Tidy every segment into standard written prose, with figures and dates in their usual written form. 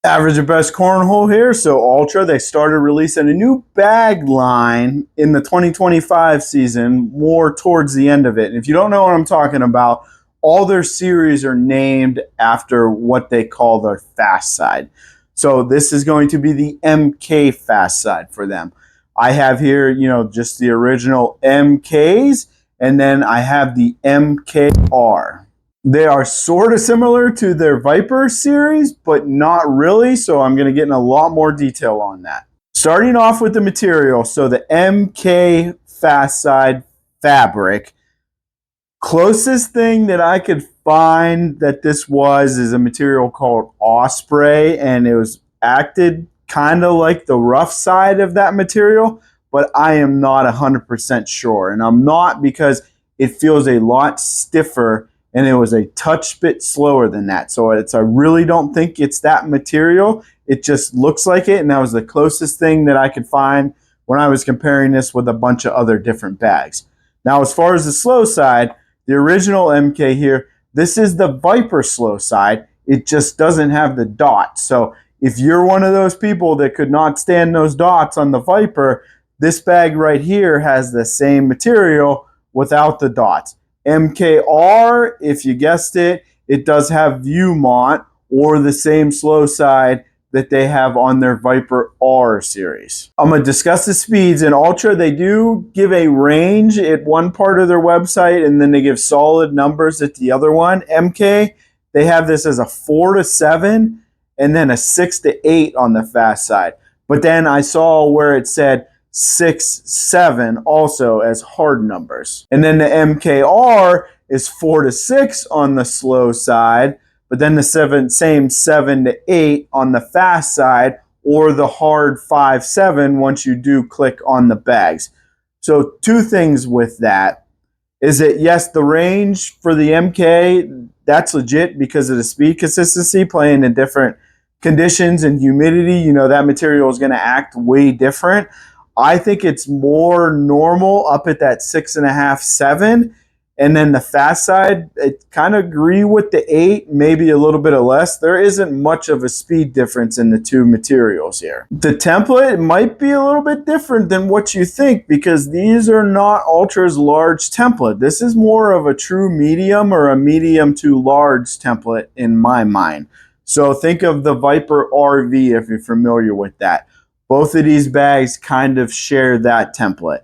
Average at Best Cornhole here. So Ultra, they started releasing a new bag line in the 2025 season, more towards the end of it. And if you don't know what I'm talking about, all their series are named after what they call their fast side. So this is going to be the MK fast side for them. I have here, just the original MKs, and then I have the MKR. They are sort of similar to their Viper series, but not really, so I'm going to get in a lot more detail on that. Starting off with the material, so the MK Fast Side fabric. Closest thing that I could find that this was is a material called Osprey, and it was acted kind of like the rough side of that material, but I am not 100% sure. And I'm not because it feels a lot stiffer and it was a touch bit slower than that. So I really don't think it's that material. It just looks like it, and that was the closest thing that I could find when I was comparing this with a bunch of other different bags. Now, as far as the slow side, the original MK here, this is the Viper slow side. It just doesn't have the dots. So if you're one of those people that could not stand those dots on the Viper, this bag right here has the same material without the dots. MKR, if you guessed it, it does have Viewmont or the same slow side that they have on their Viper R series. I'm going to discuss the speeds. In Ultra, they do give a range at one part of their website, and then they give solid numbers at the other one. MK, they have this as a 4 to 7 and then a 6 to 8 on the fast side. But then I saw where it said 6, 7 also as hard numbers. And then the MKR is 4 to 6 on the slow side, but then the same 7 to 8 on the fast side, or the hard 5, 7 once you do click on the bags. So two things with that is that, yes, the range for the MK, that's legit because of the speed consistency, playing in different conditions and humidity. That material is going to act way different. I think it's more normal up at that 6.5, 7. And then the fast side, I kind of agree with the 8, maybe a little bit of less. There isn't much of a speed difference in the two materials here. The template might be a little bit different than what you think because these are not Ultra's large template. This is more of a true medium or a medium to large template in my mind. So think of the Viper RV if you're familiar with that. Both of these bags kind of share that template.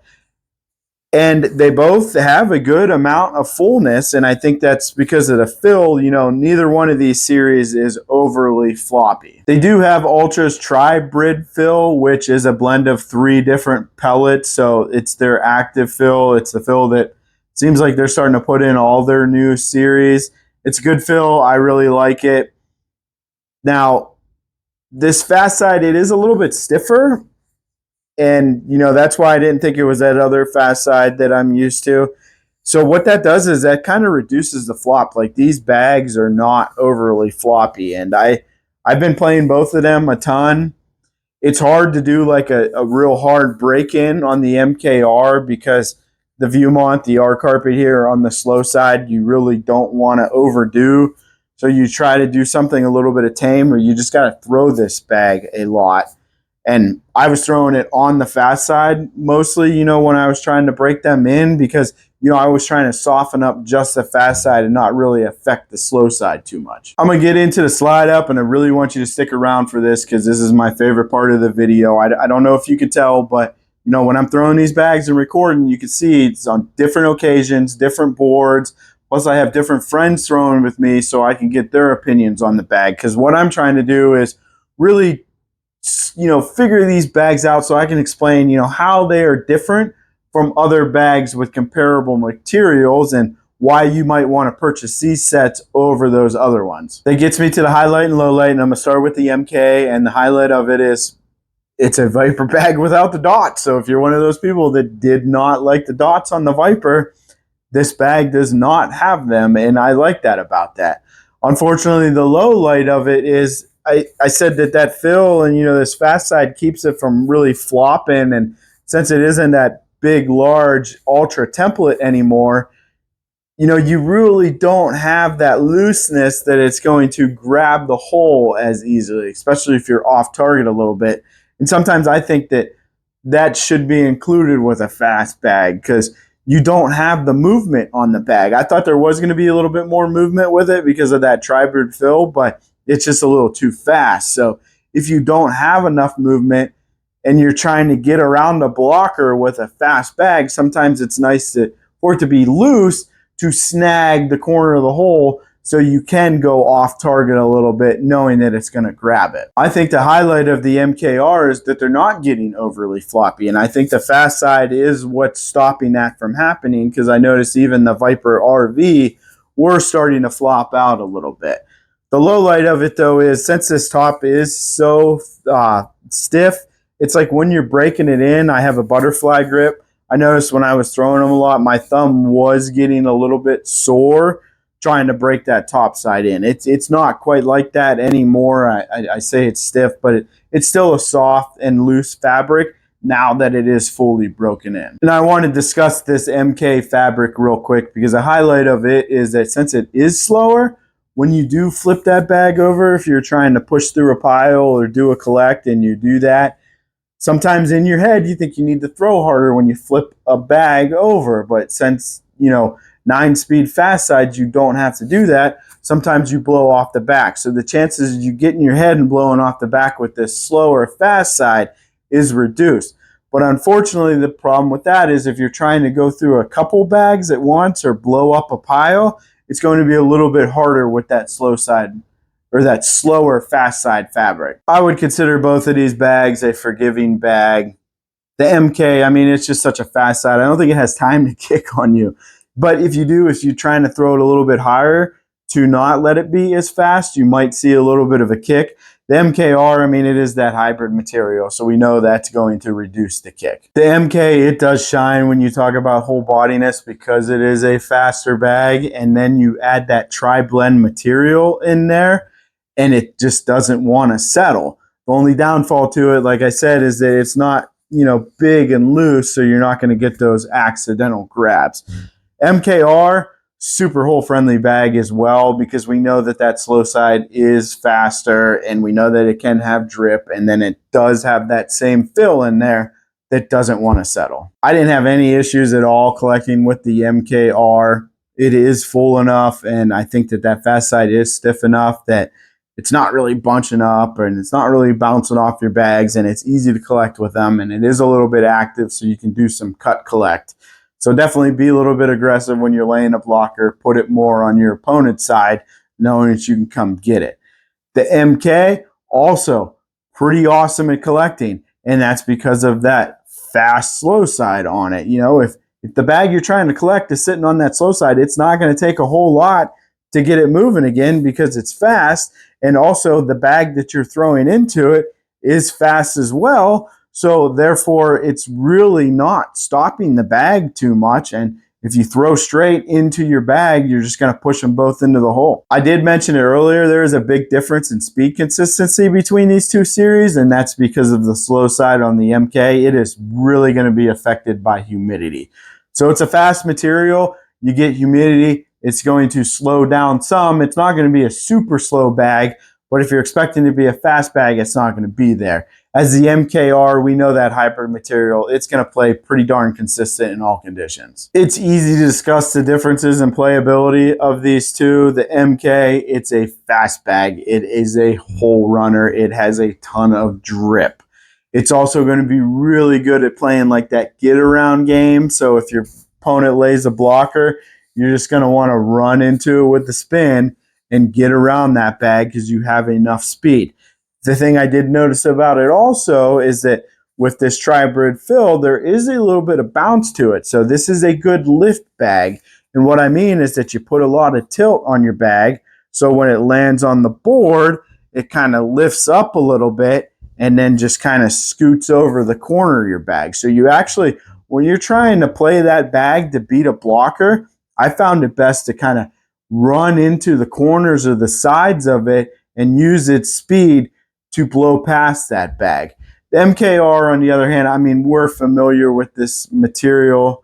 And they both have a good amount of fullness, and I think that's because of the fill. Neither one of these series is overly floppy. They do have Ultra's Tri-Brid fill, which is a blend of 3 different pellets, so it's their active fill. It's the fill that seems like they're starting to put in all their new series. It's a good fill. I really like it. Now, this fast side, it is a little bit stiffer. And, that's why I didn't think it was that other fast side that I'm used to. So what that does is that kind of reduces the flop. Like, these bags are not overly floppy. And I've been playing both of them a ton. It's hard to do like a real hard break-in on the MKR because the Viewmont, the R carpet here on the slow side, you really don't want to overdo. So you try to do something a little bit of tame, or you just got to throw this bag a lot. And I was throwing it on the fast side mostly, when I was trying to break them in because, I was trying to soften up just the fast side and not really affect the slow side too much. I'm going to get into the slide up, and I really want you to stick around for this because this is my favorite part of the video. I don't know if you could tell, but, when I'm throwing these bags and recording, you can see it's on different occasions, different boards. Plus, I have different friends throwing with me so I can get their opinions on the bag because what I'm trying to do is really figure these bags out so I can explain, how they are different from other bags with comparable materials and why you might want to purchase these sets over those other ones. That gets me to the highlight and low light, and I'm going to start with the MK, and the highlight of it is it's a Viper bag without the dots. So if you're one of those people that did not like the dots on the Viper, this bag does not have them, and I like that about that. Unfortunately, the low light of it is I said that fill and, this fast side keeps it from really flopping. And since it isn't that big, large Ultra template anymore, you really don't have that looseness that it's going to grab the hole as easily, especially if you're off target a little bit. And sometimes I think that should be included with a fast bag because you don't have the movement on the bag. I thought there was going to be a little bit more movement with it because of that tri-bird fill, but it's just a little too fast. So if you don't have enough movement and you're trying to get around a blocker with a fast bag, sometimes it's nice for it to be loose to snag the corner of the hole so you can go off target a little bit knowing that it's going to grab it. I think the highlight of the MKR is that they're not getting overly floppy, and I think the fast side is what's stopping that from happening because I noticed even the Viper RV were starting to flop out a little bit. The low light of it, though, is since this top is so stiff, it's like when you're breaking it in, I have a butterfly grip. I noticed when I was throwing them a lot, my thumb was getting a little bit sore trying to break that top side in. It's not quite like that anymore. I say it's stiff, but it's still a soft and loose fabric now that it is fully broken in. And I want to discuss this MK fabric real quick because the highlight of it is that since it is slower, when you do flip that bag over, if you're trying to push through a pile or do a collect and you do that, sometimes in your head you think you need to throw harder when you flip a bag over, but since 9-speed fast sides, you don't have to do that. Sometimes you blow off the back. So the chances you get in your head and blowing off the back with this slower fast side is reduced. But unfortunately, the problem with that is if you're trying to go through a couple bags at once or blow up a pile, it's going to be a little bit harder with that slow side or that slower fast side fabric. I would consider both of these bags a forgiving bag. The MK, I mean, it's just such a fast side. I don't think it has time to kick on you. But if you're trying to throw it a little bit higher to not let it be as fast, you might see a little bit of a kick. The MKR, I mean, it is that hybrid material, so we know that's going to reduce the kick. The MK, it does shine when you talk about whole bodiness because it is a faster bag, and then you add that tri-blend material in there, and it just doesn't want to settle. The only downfall to it, like I said, is that it's not, big and loose, so you're not going to get those accidental grabs. MKR, super hole friendly bag as well because we know that slow side is faster and we know that it can have drip and then it does have that same fill in there that doesn't want to settle. I didn't have any issues at all collecting with the MKR. It is full enough and I think that fast side is stiff enough that it's not really bunching up and it's not really bouncing off your bags and it's easy to collect with them and it is a little bit active so you can do some cut collect. So definitely be a little bit aggressive when you're laying a blocker. Put it more on your opponent's side, knowing that you can come get it. The MK, also pretty awesome at collecting, and that's because of that fast, slow side on it. If the bag you're trying to collect is sitting on that slow side, it's not going to take a whole lot to get it moving again because it's fast, and also the bag that you're throwing into it is fast as well. So therefore, it's really not stopping the bag too much. And if you throw straight into your bag, you're just going to push them both into the hole. I did mention it earlier, there is a big difference in speed consistency between these two series, and that's because of the slow side on the MK. It is really going to be affected by humidity. So it's a fast material. You get humidity, it's going to slow down some. It's not going to be a super slow bag, but if you're expecting to be a fast bag, it's not going to be there. As the MKR, we know that hybrid material, it's going to play pretty darn consistent in all conditions. It's easy to discuss the differences in playability of these two. The MK, it's a fast bag. It is a hole runner. It has a ton of drip. It's also going to be really good at playing like that get around game. So if your opponent lays a blocker, you're just going to want to run into it with the spin and get around that bag because you have enough speed. The thing I did notice about it also is that with this tri-bird fill, there is a little bit of bounce to it. So this is a good lift bag. And what I mean is that you put a lot of tilt on your bag. So when it lands on the board, it kind of lifts up a little bit and then just kind of scoots over the corner of your bag. So you actually, when you're trying to play that bag to beat a blocker, I found it best to kind of run into the corners or the sides of it and use its speed to blow past that bag. The MKR, on the other hand, I mean, we're familiar with this material.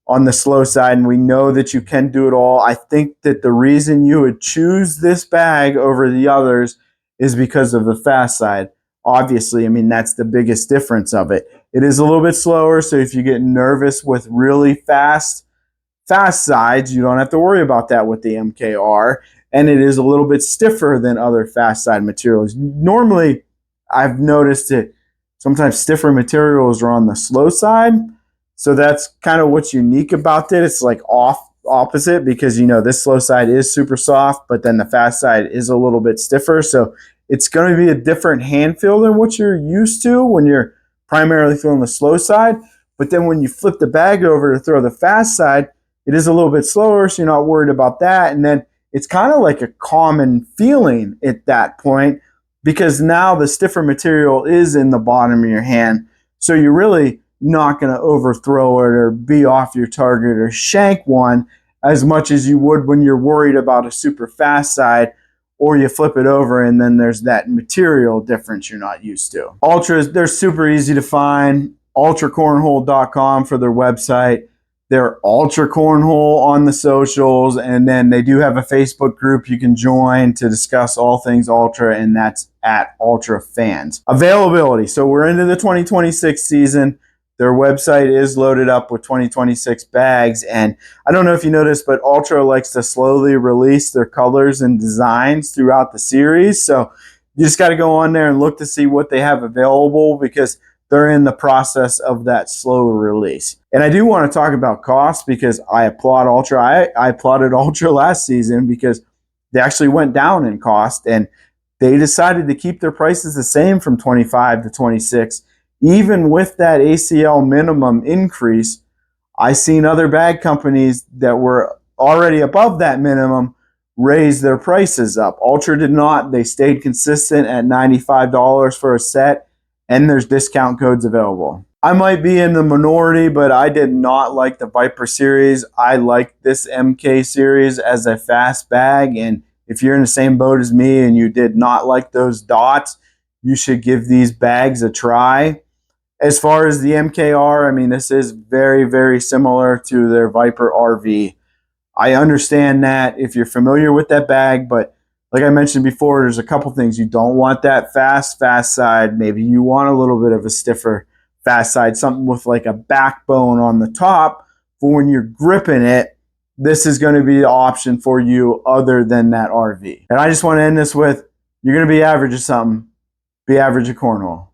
on the slow side, and we know that you can do it all. I think that the reason you would choose this bag over the others is because of the fast side. Obviously, I mean, that's the biggest difference of it. It is a little bit slower, so if you get nervous with really fast sides, you don't have to worry about that with the MKR. And it is a little bit stiffer than other fast side materials. Normally, I've noticed that sometimes stiffer materials are on the slow side. So that's kind of what's unique about it. It's like opposite because, you know, this slow side is super soft, but then the fast side is a little bit stiffer. So it's going to be a different hand feel than what you're used to when you're primarily feeling the slow side. But then when you flip the bag over to throw the fast side, it is a little bit slower, so you're not worried about that. And then it's kind of like a common feeling at that point because now the stiffer material is in the bottom of your hand. So you're really not going to overthrow it or be off your target or shank one as much as you would when you're worried about a super fast side, or you flip it over and then there's that material difference you're not used to. Ultras, they're super easy to find. ultracornhole.com for their website. They're Ultra Cornhole on the socials, and then they do have a Facebook group you can join to discuss all things Ultra, and that's at Ultra Fans. Availability. So we're into the 2026 season. Their website is loaded up with 2026 bags, and I don't know if you noticed, but Ultra likes to slowly release their colors and designs throughout the series. So you just got to go on there and look to see what they have available because they're in the process of that slow release. And I do want to talk about cost because I applaud Ultra. I applauded Ultra last season because they actually went down in cost and they decided to keep their prices the same from 25 to 26. Even with that ACL minimum increase, I seen other bag companies that were already above that minimum raise their prices up. Ultra did not. They stayed consistent at $95 for a set, and there's discount codes available. I might be in the minority, but I did not like the Viper series. I like this MK series as a fast bag, and if you're in the same boat as me and you did not like those dots, you should give these bags a try. As far as the MKR, I mean, this is very, very similar to their Viper RV. I understand that if you're familiar with that bag, but like I mentioned before, there's a couple things. You don't want that fast side. Maybe you want a little bit of a stiffer fast side, something with like a backbone on the top for when you're gripping it. This is going to be the option for you other than that RV. And I just want to end this with, you're going to be average at something. Be average at cornhole.